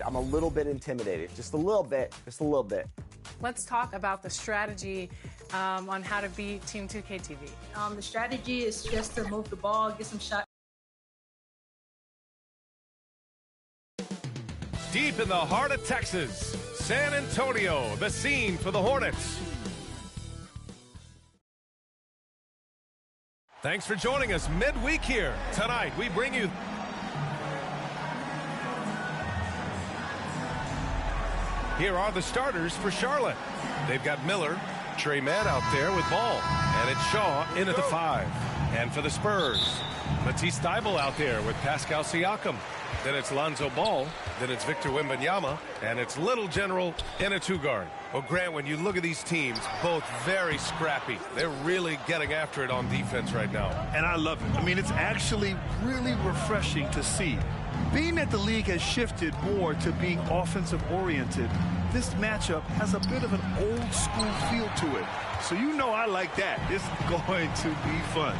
I'm a little bit intimidated. Just a little bit. Just a little bit. Let's talk about the strategy on how to beat Team 2K TV. The strategy is just to move the ball, get some shots. Deep in the heart of Texas, San Antonio, the scene for the Hornets. Thanks for joining us midweek here. Tonight, we bring you here are the starters for Charlotte. They've got Miller, Trey Mann out there with ball, and it's Shaw in at the 5. And for the Spurs, Matisse Thybulle out there with Pascal Siakam. Then it's Lonzo Ball, then it's Victor Wembanyama, and it's Little General in a 2-guard. Well, Grant, when you look at these teams, both very scrappy. They're really getting after it on defense right now. And I love it. I mean, it's actually really refreshing to see. Being that the league has shifted more to being offensive-oriented, this matchup has a bit of an old-school feel to it. So you know I like that. It's going to be fun.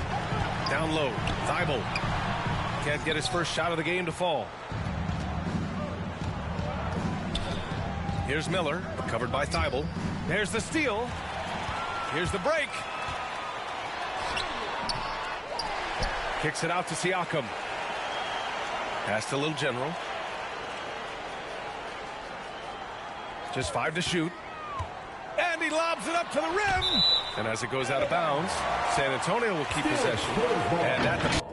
Down low, Thybulle. Can't get his first shot of the game to fall. Here's Miller, covered by Thybulle. There's the steal. Here's the break. Kicks it out to Siakam. Pass to Little General. Just 5 to shoot. And he lobs it up to the rim. And as it goes out of bounds, San Antonio will keep possession. And at the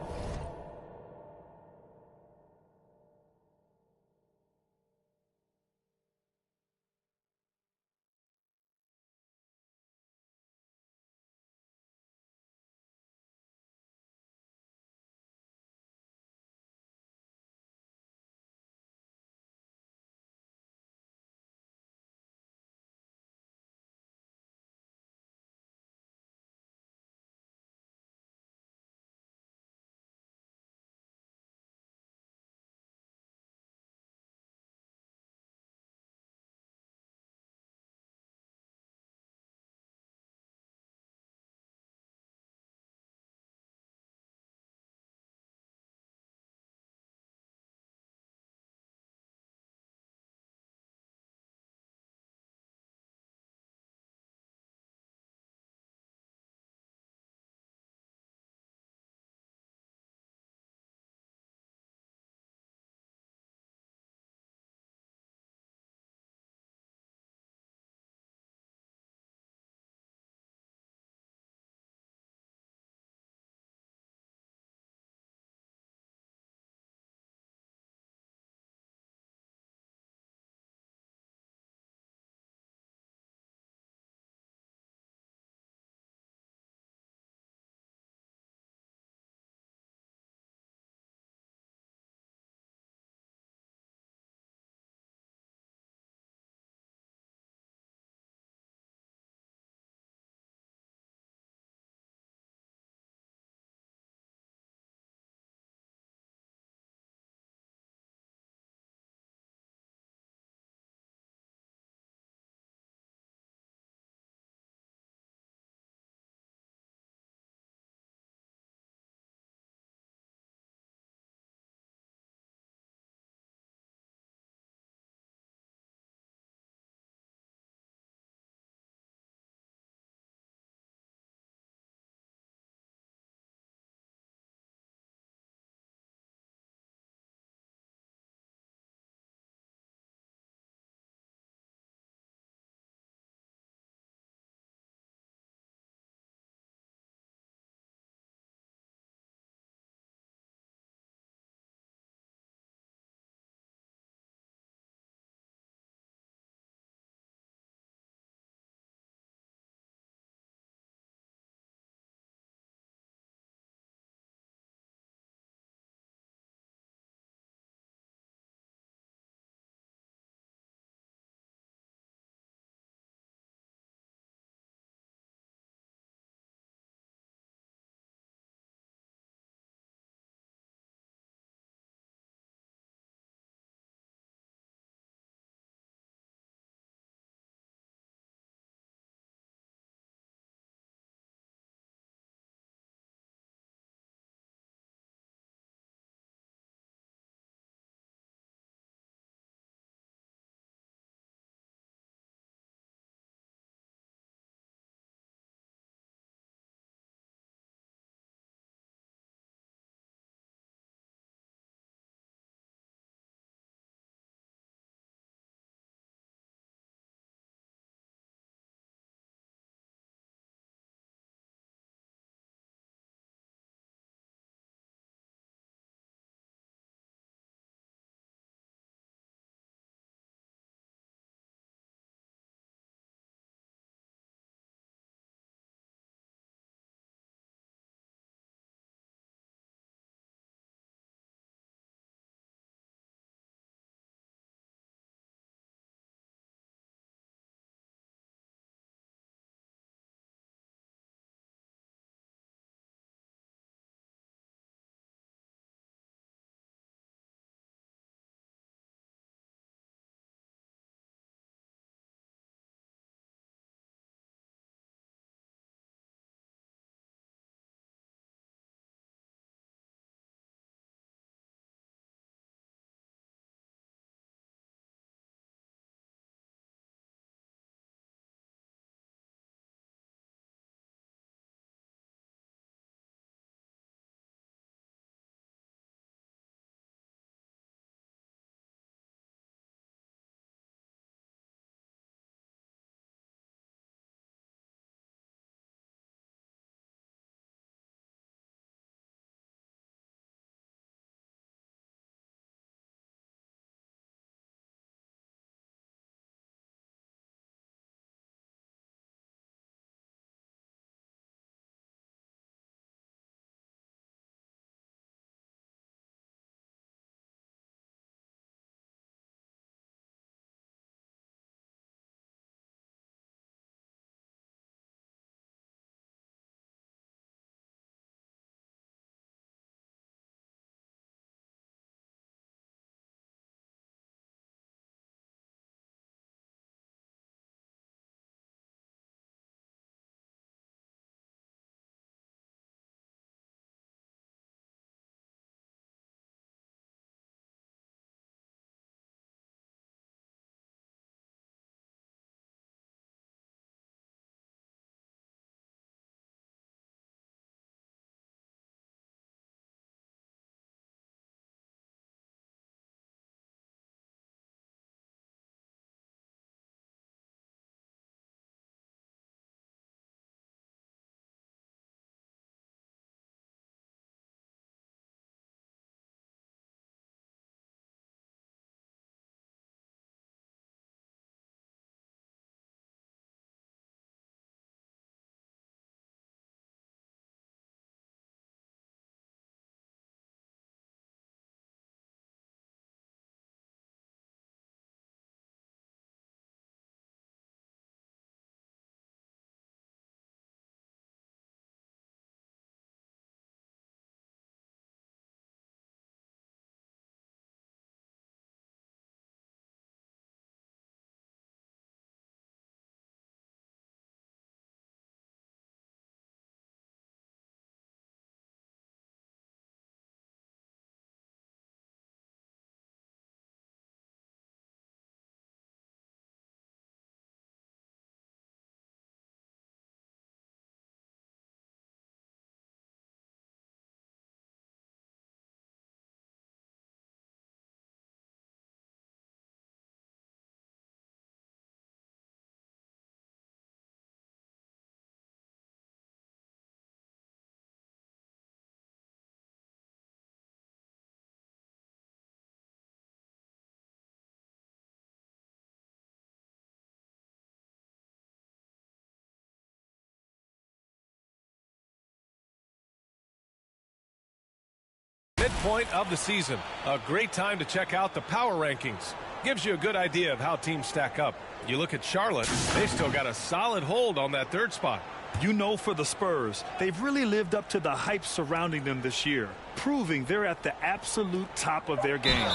point of the season. A great time to check out the power rankings. Gives you a good idea of how teams stack up. You look at Charlotte, they still got a solid hold on that third spot. You know, for the Spurs, they've really lived up to the hype surrounding them this year, proving they're at the absolute top of their game.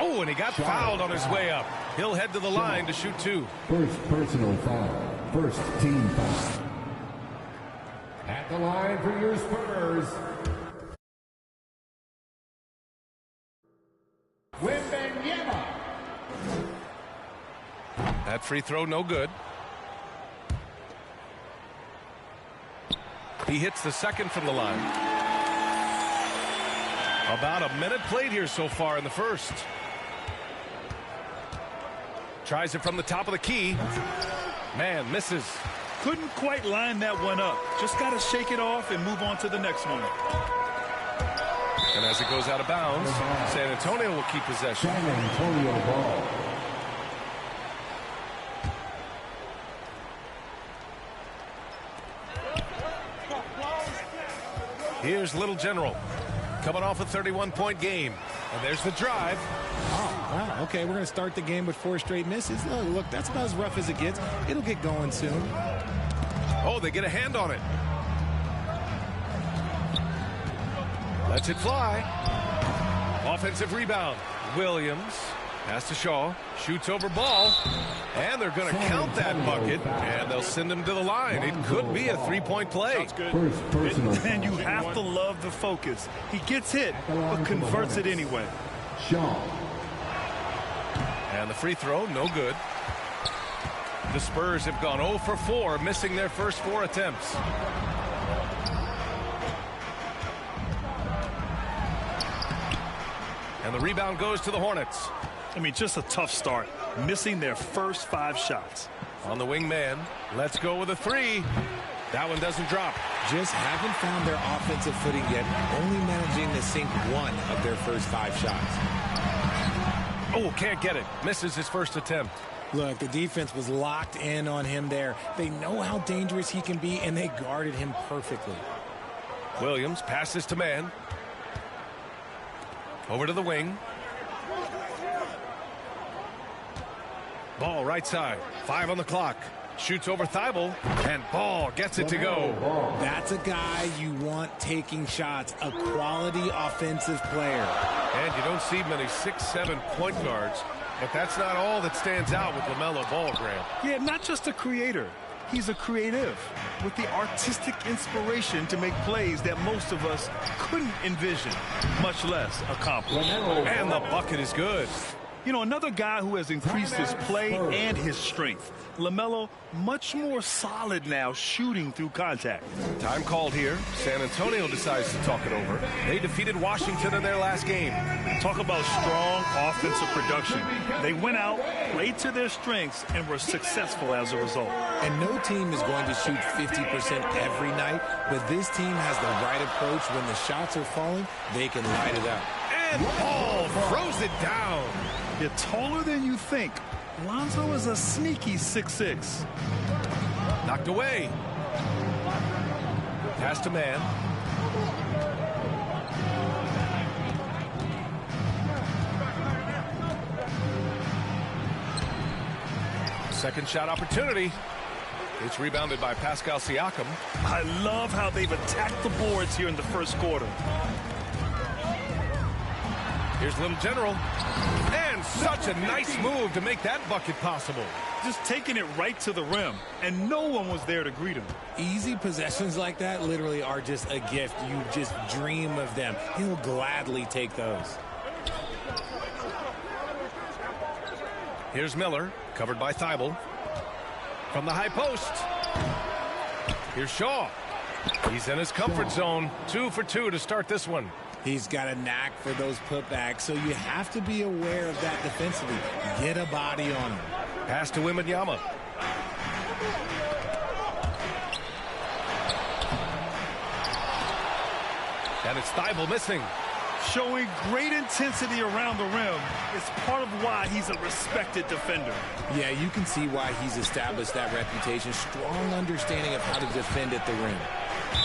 Oh, and he got fouled on his way up. He'll head to the line to shoot 2. First personal foul. First team foul. At the line for your Spurs, Wembanyama. That free throw no good. He hits the second from the line. About a minute played here so far in the first. Tries it from the top of the key. Man, misses. Couldn't quite line that one up. Just got to shake it off and move on to the next one. And as it goes out of bounds, San Antonio will keep possession. San Antonio ball. Here's Little General coming off a 31-point game. And there's the drive. Oh, wow. Okay, we're going to start the game with 4 straight misses. Look, that's about as rough as it gets. It'll get going soon. Oh, they get a hand on it. Lets it fly. Offensive rebound. Williams. Pass to Shaw. Shoots over ball. And they're going to count that bucket. And they'll send him to the line. It could be a 3-point play. That's good. First personal. And you have to love the focus. He gets hit, but converts it anyway. Shaw. And the free throw, no good. The Spurs have gone 0 for 4, missing their first 4 attempts. And the rebound goes to the Hornets. I mean, just a tough start, missing their first 5 shots. On the wing man, let's go with a 3. That one doesn't drop. Just haven't found their offensive footing yet, only managing to sink 1 of their first 5 shots. Oh, can't get it. Misses his first attempt. Look, the defense was locked in on him there. They know how dangerous he can be, and they guarded him perfectly. Williams passes to man. Over to the wing. Ball right side. 5 on the clock. Shoots over Thibault. And Ball gets it to go. That's a guy you want taking shots. A quality offensive player. And you don't see many 6'7" point guards. But that's not all that stands out with LaMelo Ball, Grant. Yeah, not just a creator. He's a creative with the artistic inspiration to make plays that most of us couldn't envision, much less accomplish. And the bucket is good. You know, another guy who has increased his play and his strength. LaMelo, much more solid now, shooting through contact. Time called here. San Antonio decides to talk it over. They defeated Washington in their last game. Talk about strong offensive production. They went out, played to their strengths, and were successful as a result. And no team is going to shoot 50% every night, but this team has the right approach. When the shots are falling, they can light it up. And Ball throws it down. You're taller than you think. Lonzo is a sneaky 6'6". Knocked away. Pass to man. Second shot opportunity. It's rebounded by Pascal Siakam. I love how they've attacked the boards here in the first quarter. Here's Little General. And such a nice move to make that bucket possible. Just taking it right to the rim, and no one was there to greet him. Easy possessions like that literally are just a gift. You just dream of them. He'll gladly take those. Here's Miller, covered by Thibault. From the high post. Here's Shaw. He's in his comfort zone. 2 for 2 to start this one. He's got a knack for those putbacks, so you have to be aware of that defensively. Get a body on him. Pass to Wembanyama. And it's Thibault missing. Showing great intensity around the rim is part of why he's a respected defender. Yeah, you can see why he's established that reputation. Strong understanding of how to defend at the rim.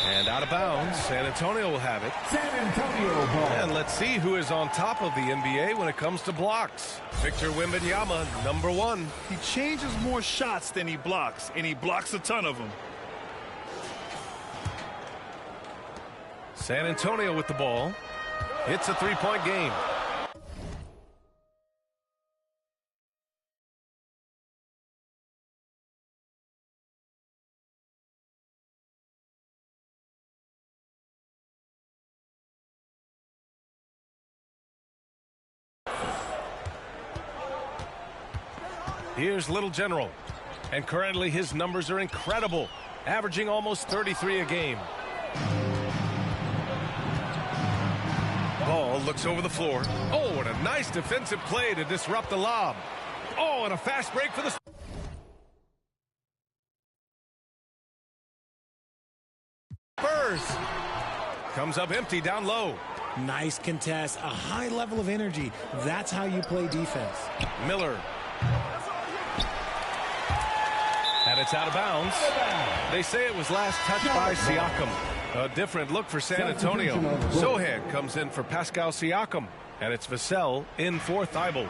And out of bounds, San Antonio will have it. San Antonio ball. And let's see who is on top of the NBA when it comes to blocks. Victor Wembanyama, number 1. He changes more shots than he blocks, and he blocks a ton of them. San Antonio with the ball. It's a 3-point game. Here's Little General, and currently his numbers are incredible, averaging almost 33 a game. Ball looks over the floor. Oh, and a nice defensive play to disrupt the lob. Oh, and a fast break for the Spurs. Comes up empty down low. Nice contest, a high level of energy. That's how you play defense. Miller. And it's out of bounds. They say it was last touched by Siakam. A different look for San Antonio. Sohan comes in for Pascal Siakam. And it's Vassell in for Thibault.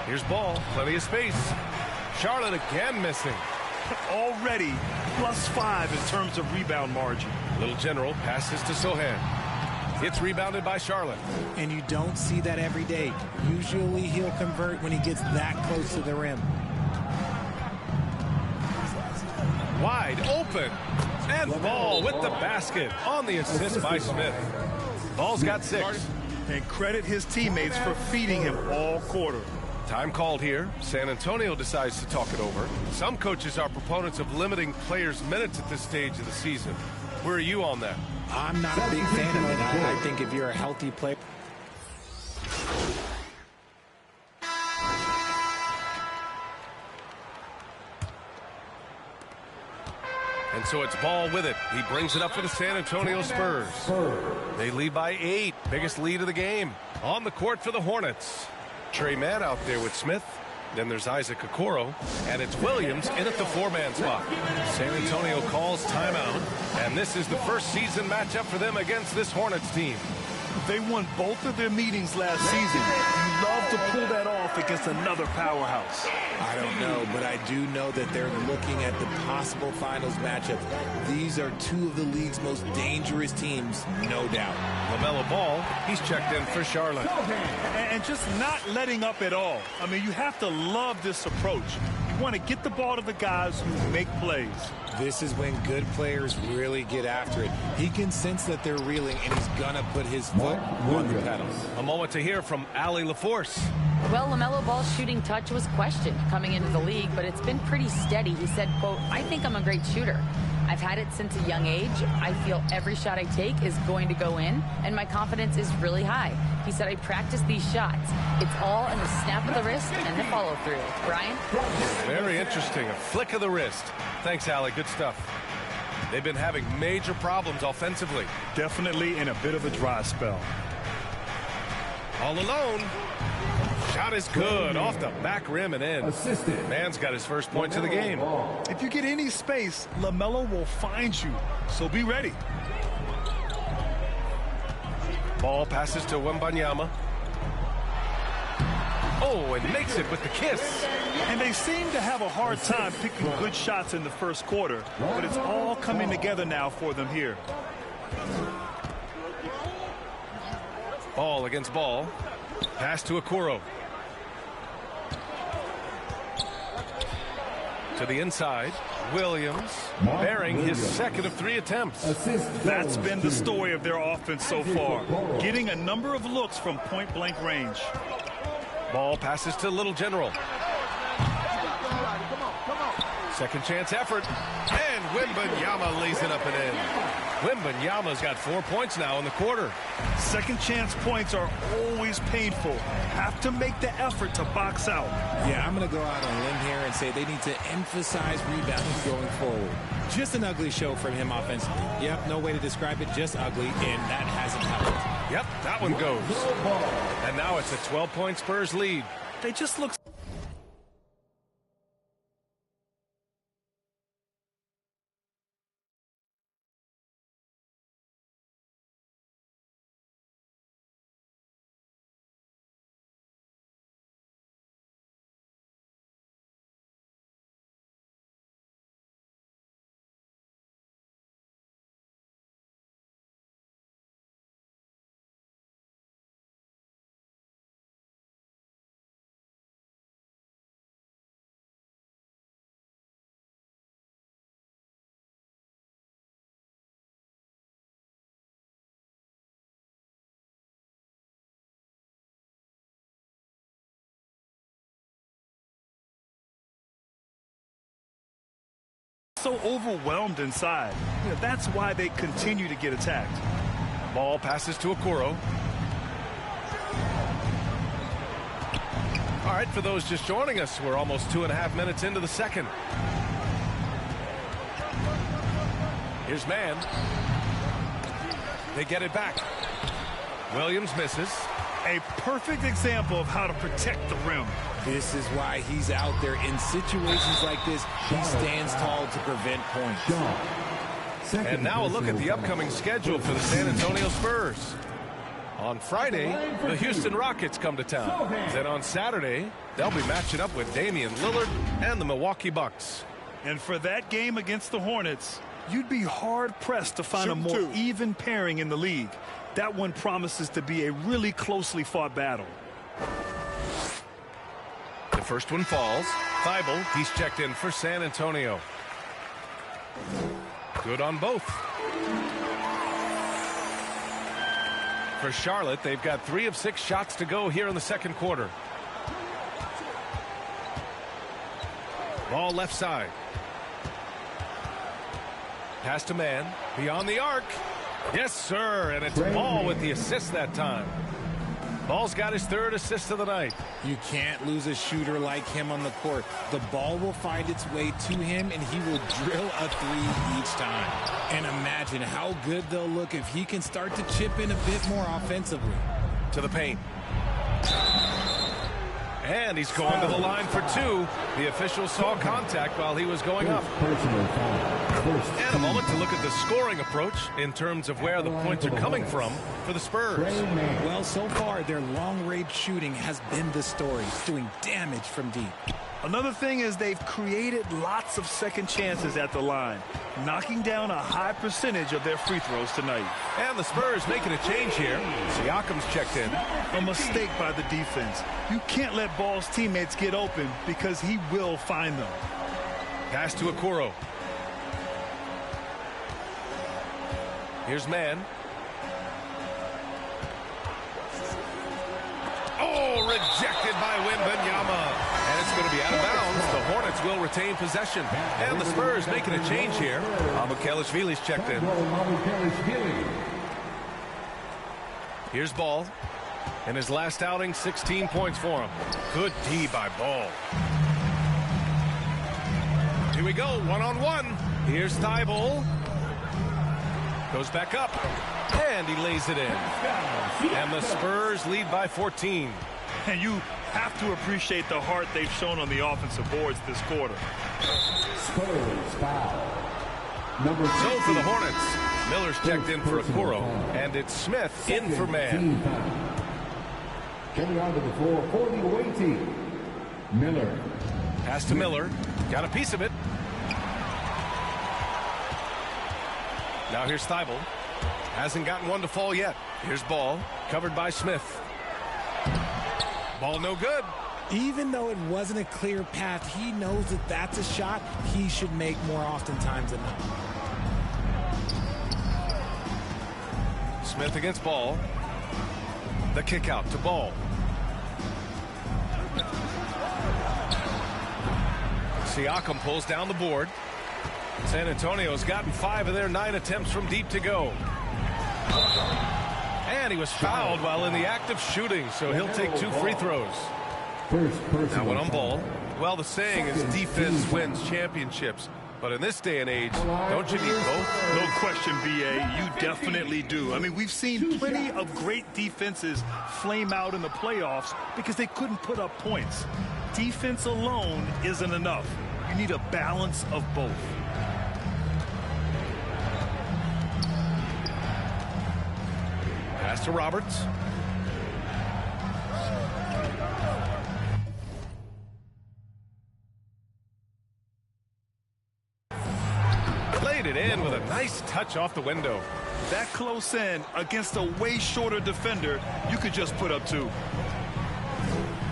Here's Ball. Plenty of space. Charlotte again missing. Already +5 in terms of rebound margin. Little General passes to Sohan. It's rebounded by Charlotte. And you don't see that every day. Usually he'll convert when he gets that close to the rim. Wide open. And Ball with the basket on the assist by Smith. Ball's got 6. And credit his teammates for feeding him all quarter. Time called here. San Antonio decides to talk it over. Some coaches are proponents of limiting players' minutes at this stage of the season. Where are you on that? I'm not a big fan of it. I think if you're a healthy player. And so it's Ball with it. He brings it up for the San Antonio Spurs. They lead by 8. Biggest lead of the game. On the court for the Hornets. Trey Mann out there with Smith. Then there's Isaac Okoro. And it's Williams in at the 4-man spot. San Antonio calls timeout. And this is the first season matchup for them against this Hornets team. They won both of their meetings last season. You love to pull that off against another powerhouse. I don't know, but I do know that they're looking at the possible finals matchup. These are two of the league's most dangerous teams, no doubt. LaMelo Ball, he's checked in for Charlotte. And just not letting up at all. I mean, you have to love this approach. You want to get the ball to the guys who make plays. This is when good players really get after it. He can sense that they're reeling, and he's going to put his foot on the pedals. A moment to hear from Allie LaForce. Well, LaMelo Ball's shooting touch was questioned coming into the league, but it's been pretty steady. He said, quote, "I think I'm a great shooter. I've had it since a young age. I feel every shot I take is going to go in, and my confidence is really high." He said, "I practice these shots. It's all in the snap of the wrist and the follow-through." Brian? Very interesting. A flick of the wrist. Thanks, Allie. Good stuff. They've been having major problems offensively. Definitely in a bit of a dry spell. All alone. Shot is good. Off the back rim and in. Assisted. Man's got his first points of the game. If you get any space, LaMelo will find you. So be ready. Ball passes to Wembanyama. Oh, and makes it with the kiss. And they seem to have a hard time picking good shots in the first quarter, but it's all coming together now for them here. Ball against Ball. Pass to Okoro. To the inside. Williams bearing his second of 3 attempts. That's been the story of their offense so far, getting a number of looks from point-blank range. Ball passes to Little General. Second chance effort. And Wembanyama lays it up and in. Wembanyama's got 4 points now in the quarter. Second chance points are always painful. Have to make the effort to box out. Yeah, I'm going to go out on a limb here and say they need to emphasize rebounding going forward. Just an ugly show from him offensively. Yep, no way to describe it, just ugly, and that hasn't helped. Yep, that one goes. And now it's a 12-point Spurs lead. They just look so overwhelmed inside. You know, that's why they continue to get attacked. Ball passes to Okoro. All right, for those just joining us, we're almost 2.5 minutes into the second. Here's man. They get it back. Williams misses. A perfect example of how to protect the rim. This is why he's out there in situations like this. He stands tall to prevent points. And now a look at the upcoming schedule for the San Antonio Spurs. On Friday, the Houston Rockets come to town. Then on Saturday, they'll be matching up with Damian Lillard and the Milwaukee Bucks. And for that game against the Hornets, you'd be hard-pressed to find a more even pairing in the league. That one promises to be a really closely fought battle. The first one falls. Thibault, he's checked in for San Antonio. Good on both. For Charlotte, they've got 3 of 6 shots to go here in the second quarter. Ball left side. Pass to man. Beyond the arc. Yes, sir. And it's Ball with the assist that time. Ball's got his 3rd assist of the night. You can't lose a shooter like him on the court. The ball will find its way to him, and he will drill a 3 each time. And imagine how good they'll look if he can start to chip in a bit more offensively. To the paint. And he's going to the line for 2. The official saw contact while he was going up. And a moment to look at the scoring approach in terms of where the points are coming from for the Spurs. Well, so far, their long-range shooting has been the story, doing damage from deep. Another thing is they've created lots of second chances at the line, knocking down a high percentage of their free throws tonight. And the Spurs making a change here. Siakam's checked in. A mistake by the defense. You can't let Ball's teammates get open because he will find them. Pass to Okoro. Here's man. Oh, rejected by Wembanyama. And it's going to be out of bounds. The Hornets will retain possession. And the Spurs making a change here. Mamukelashvili's checked in. Here's Ball. In his last outing, 16 points for him. Good D by Ball. Here we go, one-on-one. Here's Thibault. Goes back up. And he lays it in. And the Spurs lead by 14. And you have to appreciate the heart they've shown on the offensive boards this quarter. Spurs foul. Number so for the Hornets, Miller's checked in for Okoro, and it's Smith in for man. Coming onto the floor for the away team, Miller. Pass to Miller. Got a piece of it. Now here's Thibault. Hasn't gotten one to fall yet. Here's Ball. Covered by Smith. Ball no good. Even though it wasn't a clear path, he knows that that's a shot he should make more oftentimes than not. Smith against Ball. The kick out to Ball. Siakam pulls down the board. San Antonio's gotten 5 of their 9 attempts from deep to go. And he was fouled while in the act of shooting, so he'll take 2 free throws. Now one on Ball. Well, the saying is defense wins championships. But in this day and age, don't you need both? No question, B.A. You definitely do. I mean, we've seen plenty of great defenses flame out in the playoffs because they couldn't put up points. Defense alone isn't enough. You need a balance of both. Pass to Roberts. Played it in with a nice touch off the window. That close in against a way shorter defender, you could just put up 2.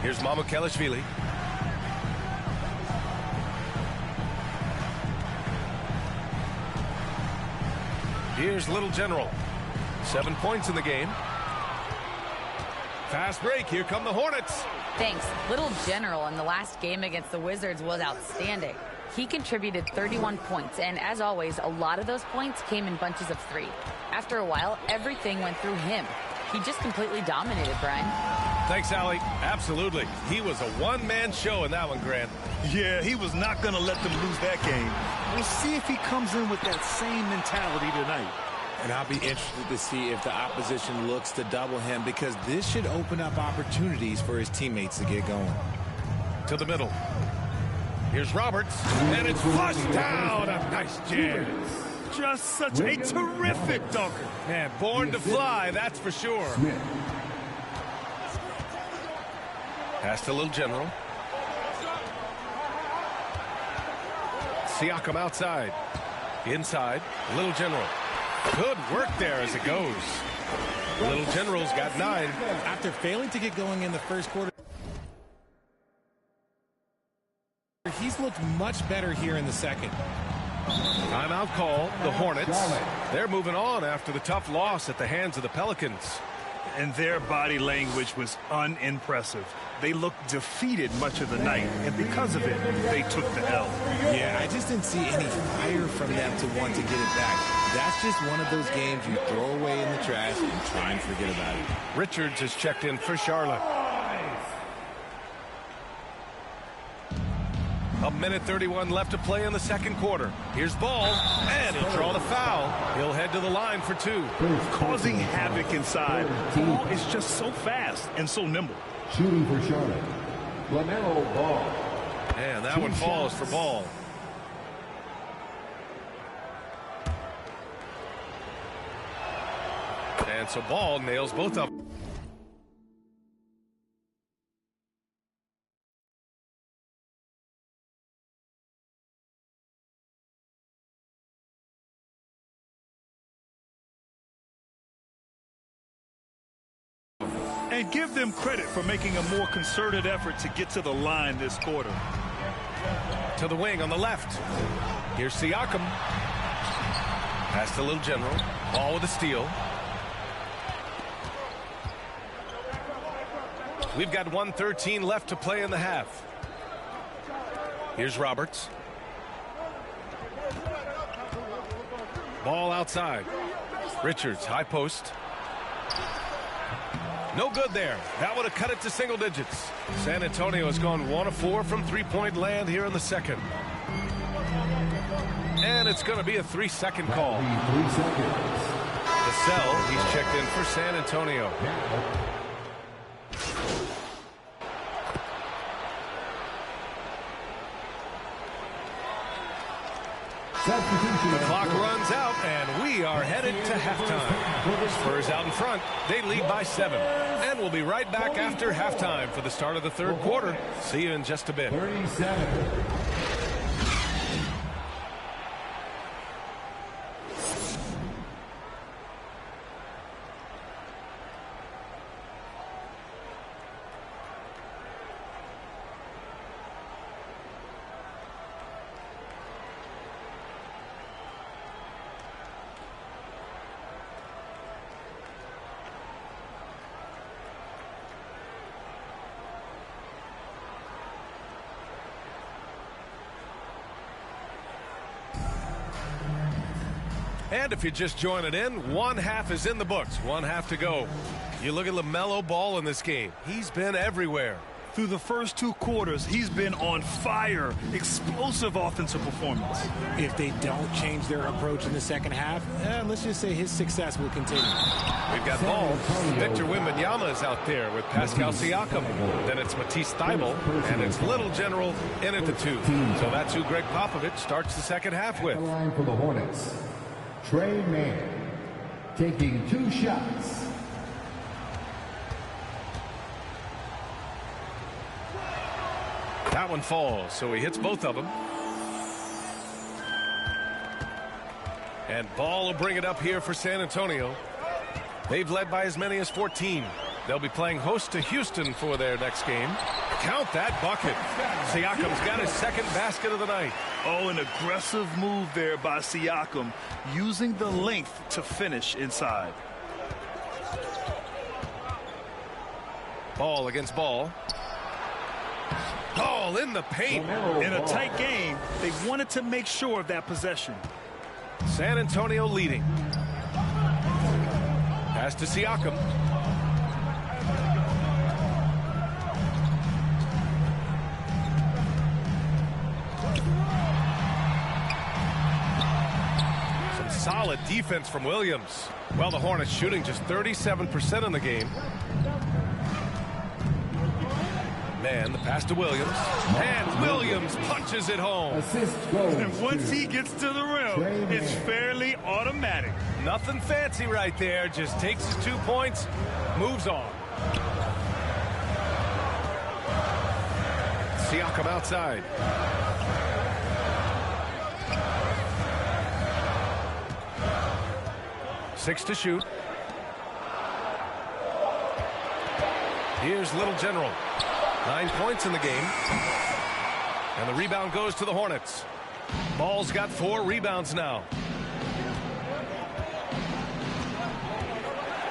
Here's Mamukelashvili. Here's Little General. 7 points in the game. Fast break. Here come the Hornets. Thanks. Little General in the last game against the Wizards was outstanding. He contributed 31 points, and as always, a lot of those points came in bunches of 3. After a while, everything went through him. He just completely dominated, Brian. Thanks, Allie. Absolutely. He was a one-man show in that one, Grant. Yeah, he was not going to let them lose that game. We'll see if he comes in with that same mentality tonight. And I'll be interested to see if the opposition looks to double him, because this should open up opportunities for his teammates to get going. To the middle. Here's Roberts, and it's flushed down. A nice jam. Just such a terrific dunker. Man, born to fly, that's for sure. Pass to Little General. Siakam outside. Inside, Little General. Good work there as it goes. Little General's got 9. After failing to get going in the first quarter, he's looked much better here in the second. Timeout call, the Hornets. They're moving on after the tough loss at the hands of the Pelicans. And their body language was unimpressive. They looked defeated much of the night, and because of it, they took the L. Yeah, I just didn't see any fire from them to want to get it back. That's just one of those games you throw away in the trash and try and forget about it. Richards has checked in for Charlotte. A minute 31 left to play in the second quarter. Here's Ball, and he'll draw the foul. He'll head to the line for 2. Causing havoc inside. Ball is just so fast and so nimble. Shooting for Charlotte, LaMelo Ball. And that one falls for Ball. And so Ball nails both up. And give them credit for making a more concerted effort to get to the line this quarter. To the wing on the left. Here's Siakam. Pass to Little General. Ball with a steal. We've got 1:13 left to play in the half. Here's Roberts. Ball outside. Richards, high post. No good there. That would have cut it to single digits. San Antonio has gone 1 of 4 from three-point land here in the second. And it's going to be a 3-second call. 3 seconds. Cassell, he's checked in for San Antonio. The clock runs out, and we are headed to halftime. Spurs out in front. They lead by 7. And we'll be right back after halftime for the start of the third quarter. See you in just a bit. 37. And if you're just joining in, one half is in the books. One half to go. You look at LaMelo Ball in this game. He's been everywhere. Through the first 2 quarters, he's been on fire. Explosive offensive performance. If they don't change their approach in the second half, let's just say his success will continue. We've got Ball. Victor Wembanyama is out there with Pascal Siakam. Then it's Matisse Thybulle, and it's Little General in at the 2. So that's who Greg Popovich starts the second half with. The line for the Hornets, Trey Mann, taking 2 shots. That one falls, so he hits both of them. And Ball will bring it up here for San Antonio. They've led by as many as 14. They'll be playing host to Houston for their next game. Count that bucket. Siakam's got his second basket of the night. Oh, an aggressive move there by Siakam, using the length to finish inside. Ball against Ball. Ball in the paint. In a tight game, they wanted to make sure of that possession. San Antonio leading. Pass to Siakam. Some solid defense from Williams. Well, the Hornets shooting just 37% in the game. Man, the pass to Williams. And Williams punches it home. And once he gets to the rim, it's fairly automatic. Nothing fancy right there. Just takes his 2 points, moves on. Siakam outside. Six to shoot. Here's Little General. 9 points in the game. And the rebound goes to the Hornets. Ball's got 4 rebounds now.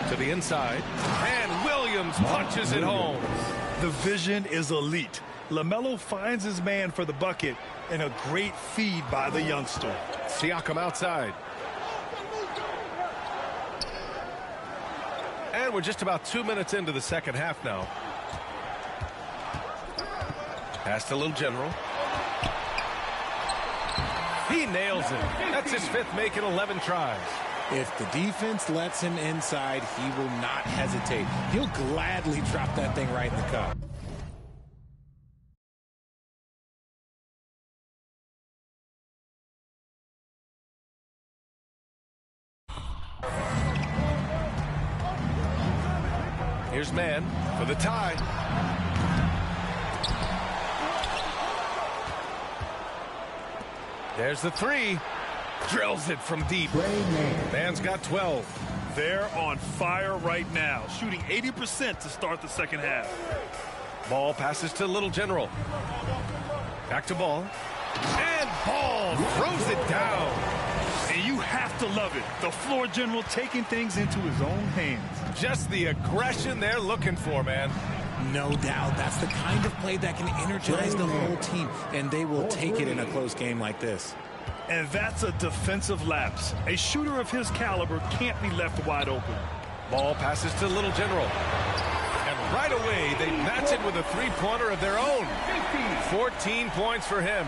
To the inside. And Williams punches it home. The vision is elite. LaMelo finds his man for the bucket, and a great feed by the youngster. Siakam outside. And we're just about 2 minutes into the second half now. Pass to Little General. He nails it. That's his 5th make in 11 tries. If the defense lets him inside, he will not hesitate. He'll gladly drop that thing right in the cup. Here's Man for the tie. There's the 3. Drills it from deep. Man's got 12. They're on fire right now, shooting 80% to start the second half. Ball passes to Little General. Back to Ball. And Ball throws it down. And you have to love it. The floor general taking things into his own hands. Just the aggression they're looking for, man. No doubt. That's the kind of play that can energize the whole team, and they will take it in a close game like this. And that's a defensive lapse. A shooter of his caliber can't be left wide open. Ball passes to Little General. And right away, they match it with a 3-pointer of their own. 14 points for him.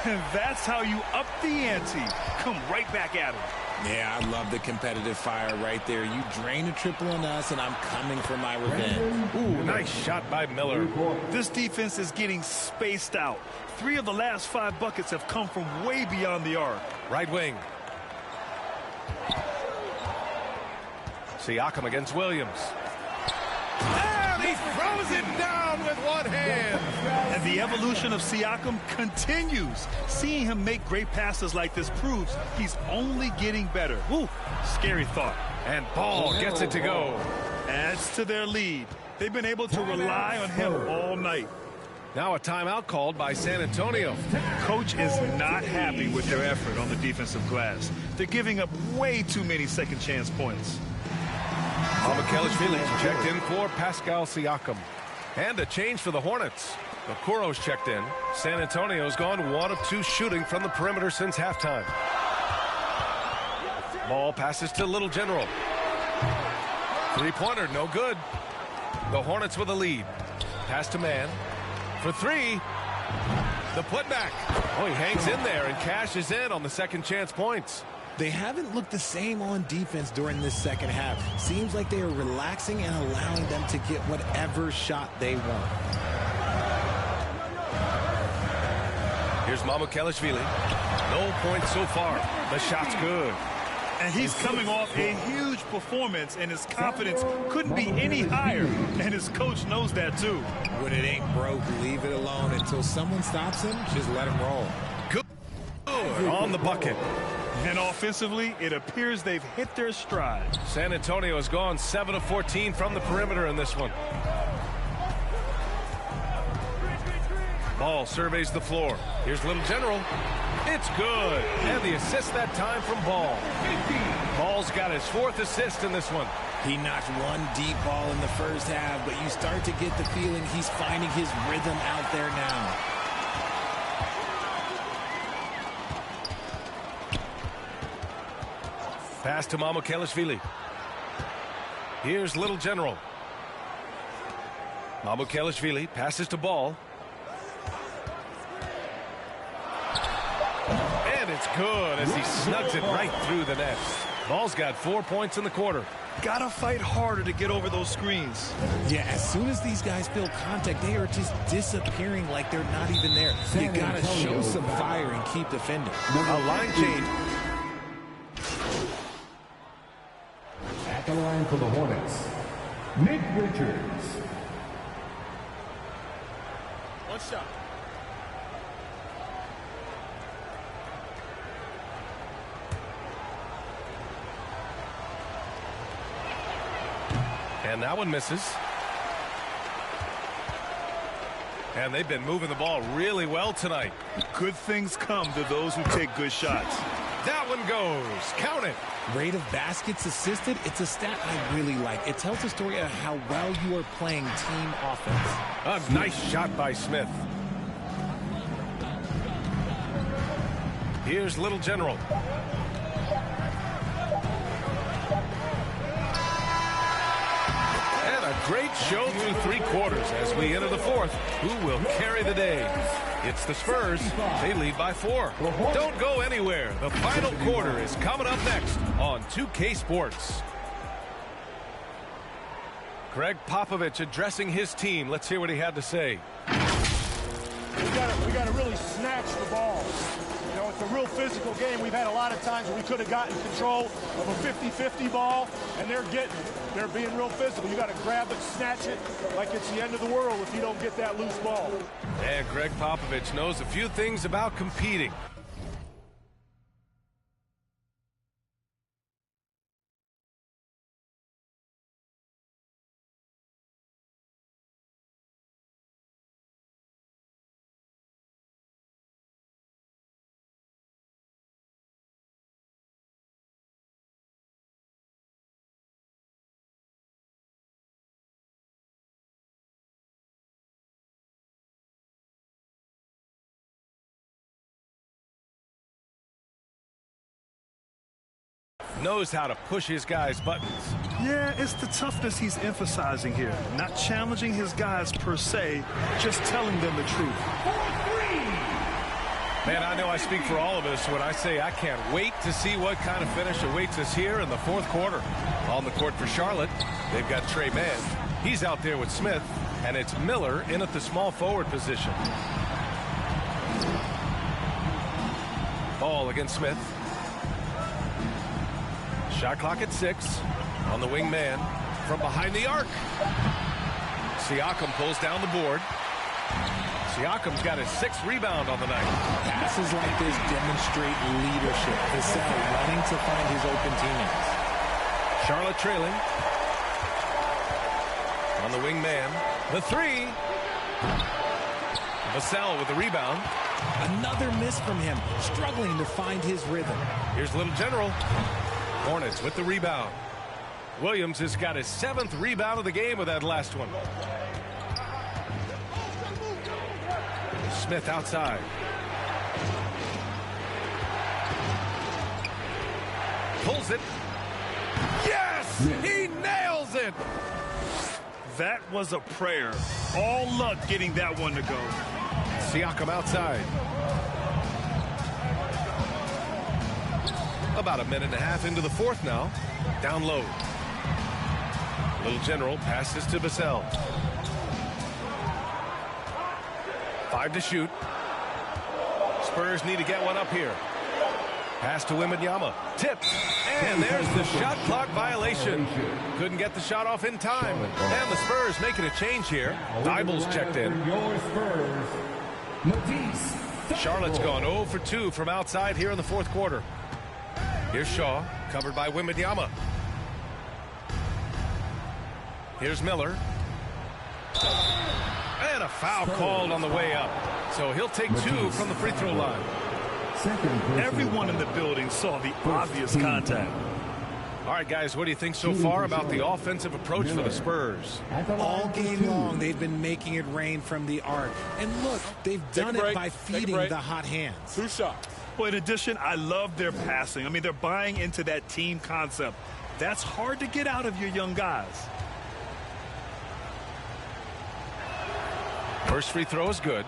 And that's how you up the ante. Come right back at him. Yeah, I love the competitive fire right there. You drain a triple on us, and I'm coming for my revenge. Ooh, nice shot by Miller. This defense is getting spaced out. 3 of the last 5 buckets have come from way beyond the arc. Right wing. Siakam against Williams. And he throws it down with one hand. And the evolution of Siakam continues. Seeing him make great passes like this proves he's only getting better. Ooh, scary thought. And Ball gets it to go. Adds to their lead. They've been able to rely on him all night. Now a timeout called by San Antonio. Coach is not happy with their effort on the defensive glass. They're giving up way too many second chance points. Mamukelashvili checked in for Pascal Siakam. And a change for the Hornets. Okoro's checked in. San Antonio's gone 1 of 2 shooting from the perimeter since halftime. Ball passes to Little General. 3-pointer, no good. The Hornets with a lead. Pass to Man. For 3. The putback. Oh, he hangs in there and cashes in on the second chance points. They haven't looked the same on defense during this second half. Seems like they are relaxing and allowing them to get whatever shot they want. Here's Mamukelashvili. No points so far. The shot's good. And he's coming off a huge performance, and his confidence couldn't be any higher. And his coach knows that, too. When it ain't broke, leave it alone until someone stops him. Just let him roll. Good on the bucket. And offensively, it appears they've hit their stride. San Antonio has gone 7 of 14 from the perimeter in this one. Ball surveys the floor. Here's Little General. It's good. And the assist that time from Ball. Ball's got his 4th assist in this one. He knocked one deep ball in the first half, but you start to get the feeling he's finding his rhythm out there now. Pass to Mamukelashvili. Here's Little General. Mamukelashvili passes to Ball. And it's good as he snugs it right through the net. Ball's got 4 points in the quarter. Gotta fight harder to get over those screens. Yeah, as soon as these guys feel contact, they are just disappearing like they're not even there. You gotta show some fire and keep defending. A line change. At the line for the Hornets, Nick Richards. One shot. And that one misses. And they've been moving the ball really well tonight. Good things come to those who take good shots. That one goes. Count it. Rate of baskets assisted, it's a stat I really like. It tells a story of how well you are playing team offense. A nice shot by Smith. Here's Little General. And a great show through 3 quarters as we enter the 4th. Who will carry the day? It's the Spurs. They lead by 4. Don't go anywhere. The final quarter is coming up next on 2K Sports. Greg Popovich addressing his team. Let's hear what he had to say. We got to really snatch the ball. You know, it's a real physical game. We've had a lot of times where we could have gotten control of a 50-50 ball, and they're getting it. They're being real physical. You got to grab it, snatch it like it's the end of the world if you don't get that loose ball. And Greg Popovich knows a few things about competing. Knows how to push his guys' buttons. Yeah, it's the toughness he's emphasizing here. Not challenging his guys per se, just telling them the truth. Man, I know I speak for all of us when I say I can't wait to see what kind of finish awaits us here in the 4th quarter. On the court for Charlotte, they've got Trey Mann. He's out there with Smith, and it's Miller in at the small forward position. Ball against Smith. Shot clock at 6. On the wing man from behind the arc. Siakam pulls down the board. Siakam's got his 6th rebound on the night. Passes like this demonstrate leadership. Vassell running to find his open teammates. Charlotte trailing. On the wing man. The 3. Vassell with the rebound. Another miss from him. Struggling to find his rhythm. Here's Little General. Hornets with the rebound. Williams has got his 7th rebound of the game with that last one. Smith outside. Pulls it. Yes! He nails it! That was a prayer. All luck getting that one to go. Siakam outside. About a minute and a half into the 4th now. Down low. Little General passes to Vassell. 5 to shoot. Spurs need to get one up here. Pass to Wembanyama. Tipped. And there's the shot clock violation. Couldn't get the shot off in time. And the Spurs making a change here. Dible's checked in. Charlotte's gone 0 for 2 from outside here in the 4th quarter. Here's Shaw, covered by Wembanyama. Here's Miller. And a foul called on the way up. So he'll take 2 from the free throw line. Everyone in the building saw the obvious contact. All right, guys, what do you think so far about the offensive approach for the Spurs? All game long, they've been making it rain from the arc. And look, they've done it by feeding the hot hands. 2 shots. Well, in addition, I love their passing. I mean, they're buying into that team concept. That's hard to get out of your young guys. First free throw is good.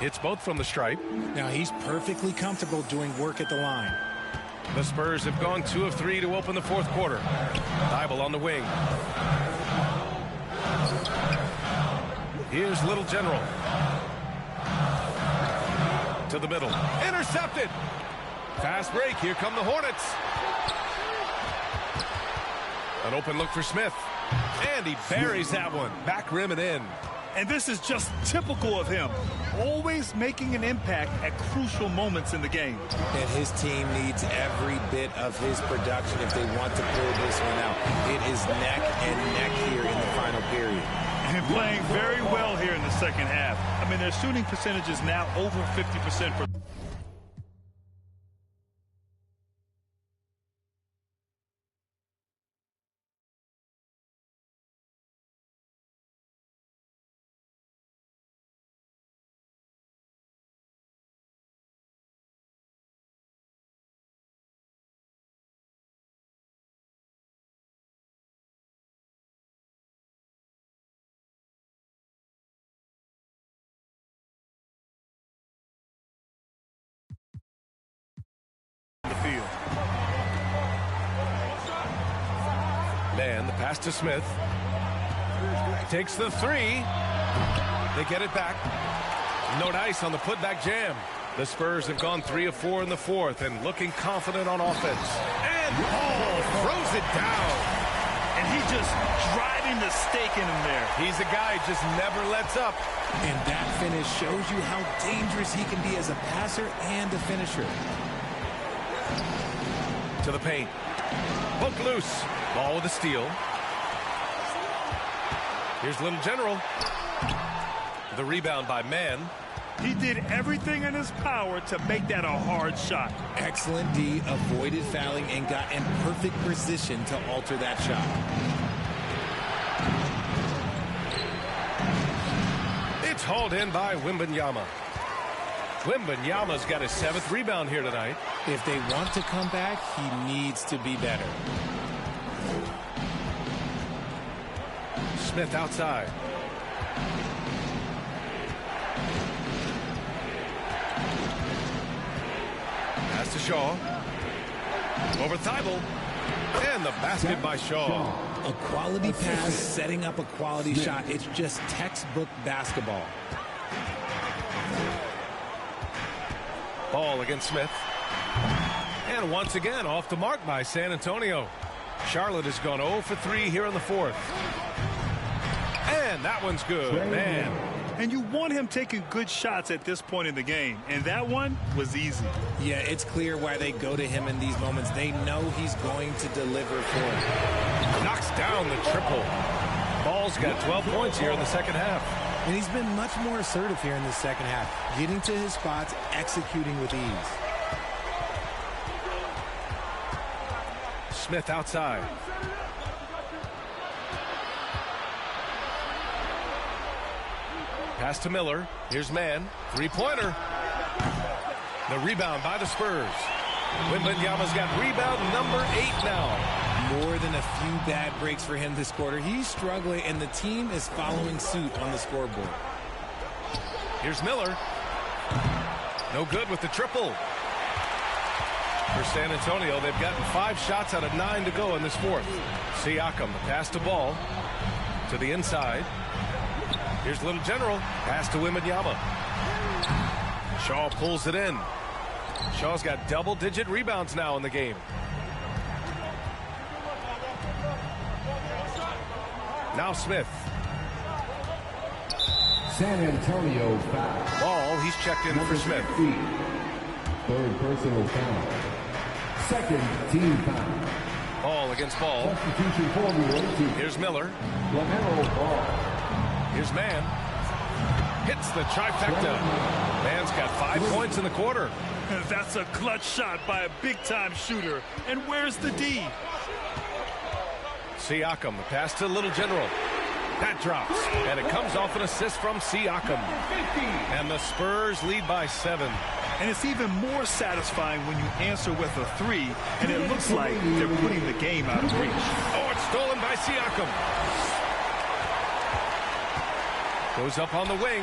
Hits both from the stripe. Now he's perfectly comfortable doing work at the line. The Spurs have gone 2 of 3 to open the fourth quarter. Thibault on the wing. Here's Little General. To the middle. Intercepted. Fast break. Here come the Hornets. An open look for Smith. And he buries that one. Back rim and in. And this is just typical of him. Always making an impact at crucial moments in the game. And his team needs every bit of his production if they want to pull this one out. It is neck and neck here in the final period. And playing very well here in the second half. I mean, their shooting percentage is now over 50% for... the field. Man, the pass to Smith. Takes the 3. They get it back. No dice on the putback jam. The Spurs have gone 3 of 4 in the fourth and looking confident on offense. And Paul throws it down. And he just driving the stake in him there. He's a guy just never lets up. And that finish shows you how dangerous he can be as a passer and a finisher. To the paint. Hook loose. Ball with a steal. Here's Little General. The rebound by Mann. He did everything in his power to make that a hard shot. Excellent D, avoided fouling and got in perfect position to alter that shot. It's hauled in by Wembanyama. Wembanyama's got his 7th rebound here tonight. If they want to come back, he needs to be better. Smith outside. Pass to Shaw. Over Thibault. And the basket by Shaw. A quality pass, setting up a quality shot. It's just textbook basketball. Ball against Smith. And once again, off the mark by San Antonio. Charlotte has gone 0 for 3 here in the fourth. And that one's good, man. And you want him taking good shots at this point in the game. And that one was easy. Yeah, it's clear why they go to him in these moments. They know he's going to deliver for them. Knocks down the triple. Ball's got 12 points here in the second half. And he's been much more assertive here in the second half, getting to his spots, executing with ease. Smith outside. Pass to Miller. Here's Mann. Three-pointer. The rebound by the Spurs. Wembanyama's got rebound number 8 now. More than a few bad breaks for him this quarter. He's struggling, and the team is following suit on the scoreboard. Here's Miller. No good with the triple. For San Antonio, they've gotten 5 shots out of 9 to go in this fourth. Siakam, the pass to Ball. To the inside. Here's Little General. Pass to Wembanyama. Shaw pulls it in. Shaw's got double-digit rebounds now in the game. Now Smith. San Antonio foul. Ball, he's checked in for Smith. 3rd personal foul. 2nd team foul. Ball against ball. Here's Miller. Here's Mann. Hits the trifecta. Mann's got 5 points in the quarter. That's a clutch shot by a big-time shooter. And where's the D? Siakam, the pass to Little General. That drops, and it comes off an assist from Siakam. And the Spurs lead by 7. And it's even more satisfying when you answer with a 3, and it looks like they're putting the game out of reach. Oh, it's stolen by Siakam. Goes up on the wing.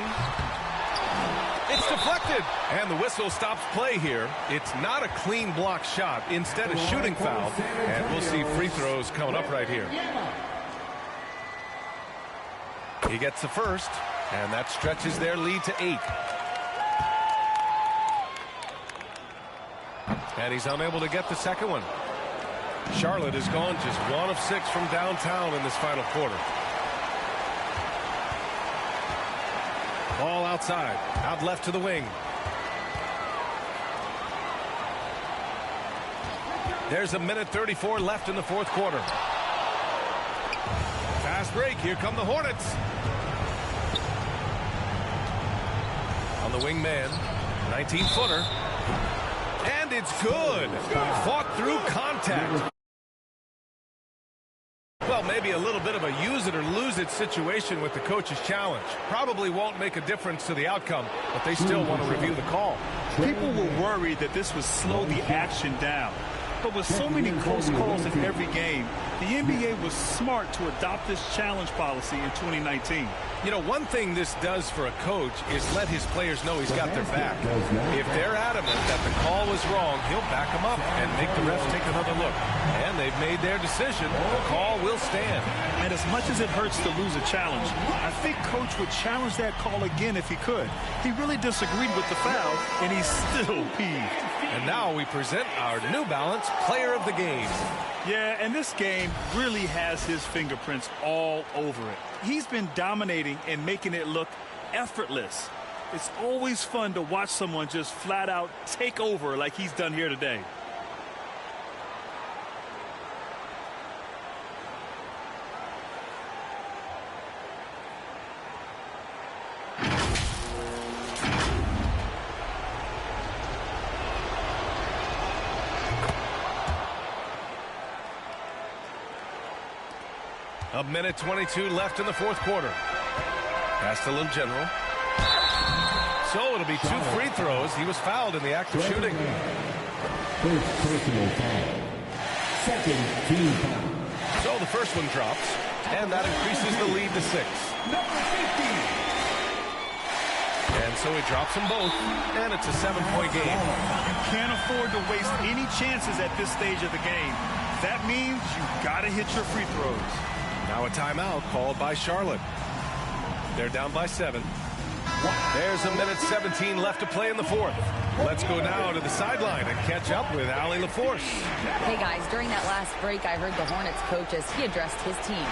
It's deflected. And the whistle stops play here. It's not a clean block shot. Instead, a shooting foul. And we'll see free throws coming up right here. He gets the first, and that stretches their lead to 8. And he's unable to get the second one. Charlotte has gone just 1 of 6 from downtown in this final quarter. Ball outside, out left to the wing. There's 1:34 left in the fourth quarter. Fast break, here come the Hornets. On the wing man, 19-footer. And it's good. Fought through contact. Well, maybe a little bit of a use it or lose it situation with the coach's challenge. Probably won't make a difference to the outcome, but they still want to review the call. People were worried that this would slow the action down. But with so many close calls in every game, the NBA was smart to adopt this challenge policy in 2019. You know, one thing this does for a coach is let his players know he's got their back. If they're adamant that the call was wrong, he'll back them up and make the refs take another look. And they've made their decision. The call will stand. And as much as it hurts to lose a challenge, I think Coach would challenge that call again if he could. He really disagreed with the foul, and he's still peeved. And now we present our New Balance Player of the Game. Yeah, and this game really has his fingerprints all over it. He's been dominating and making it look effortless. It's always fun to watch someone just flat out take over like he's done here today. A minute 22 left in the fourth quarter. Pass to Little General. So it'll be 2 free throws. He was fouled in the act of shooting. First personal foul. Second team foul. So the first one drops, and that increases the lead to 6. And so he drops them both, and it's a 7-point game. You can't afford to waste any chances at this stage of the game. That means you've got to hit your free throws. Now a timeout called by Charlotte. They're down by 7. There's 1:17 left to play in the fourth. Let's go now to the sideline and catch up with Allie LaForce. Hey guys, during that last break, I heard the Hornets coach as he addressed his team.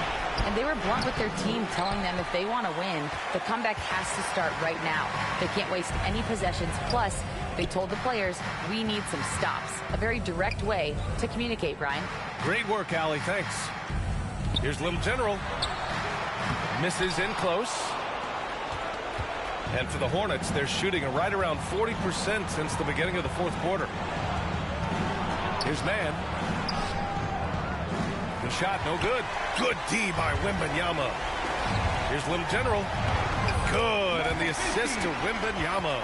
And they were blunt with their team, telling them if they want to win, the comeback has to start right now. They can't waste any possessions. Plus, they told the players, we need some stops. A very direct way to communicate, Brian. Great work, Allie. Thanks. Here's Little General. Misses in close. And for the Hornets, they're shooting right around 40% since the beginning of the fourth quarter. Here's Mann. Good shot, no good. Good D by Wembanyama. Here's Little General. Good, and the assist to Wembanyama.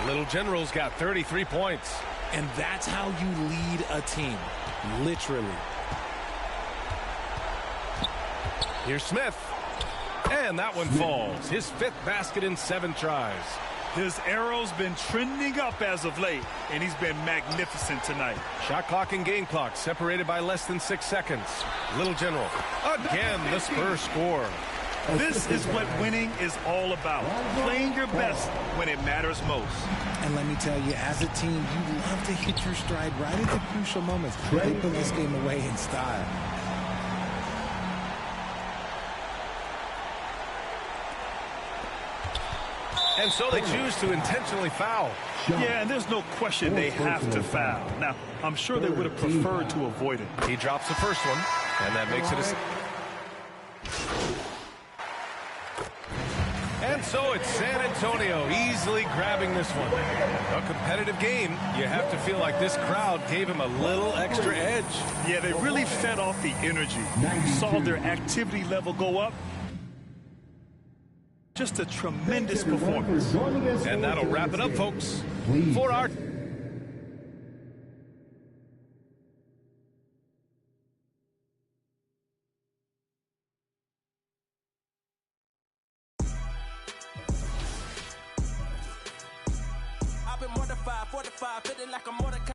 Little General's got 33 points. And that's how you lead a team, literally. Here's Smith. And that one falls. His 5th basket in 7 tries. His arrow's been trending up as of late, and he's been magnificent tonight. Shot clock and game clock separated by less than 6 seconds. Little General. Again, the Spurs score. This is what winning is all about. Playing your best when it matters most. And let me tell you, as a team, you love to hit your stride right at the crucial moments. They put this game away in style. And so they choose to intentionally foul. Yeah, and there's no question they have to foul. Now, I'm sure they would have preferred to avoid it. He drops the first one, and that makes it a... And so it's San Antonio easily grabbing this one. A competitive game. You have to feel like this crowd gave him a little extra edge. Yeah, they really fed off the energy. You saw their activity level go up. Just a tremendous performance. And that'll wrap it up, folks. For our... I've been mortified, fortified, feeling like I'm Mordecai.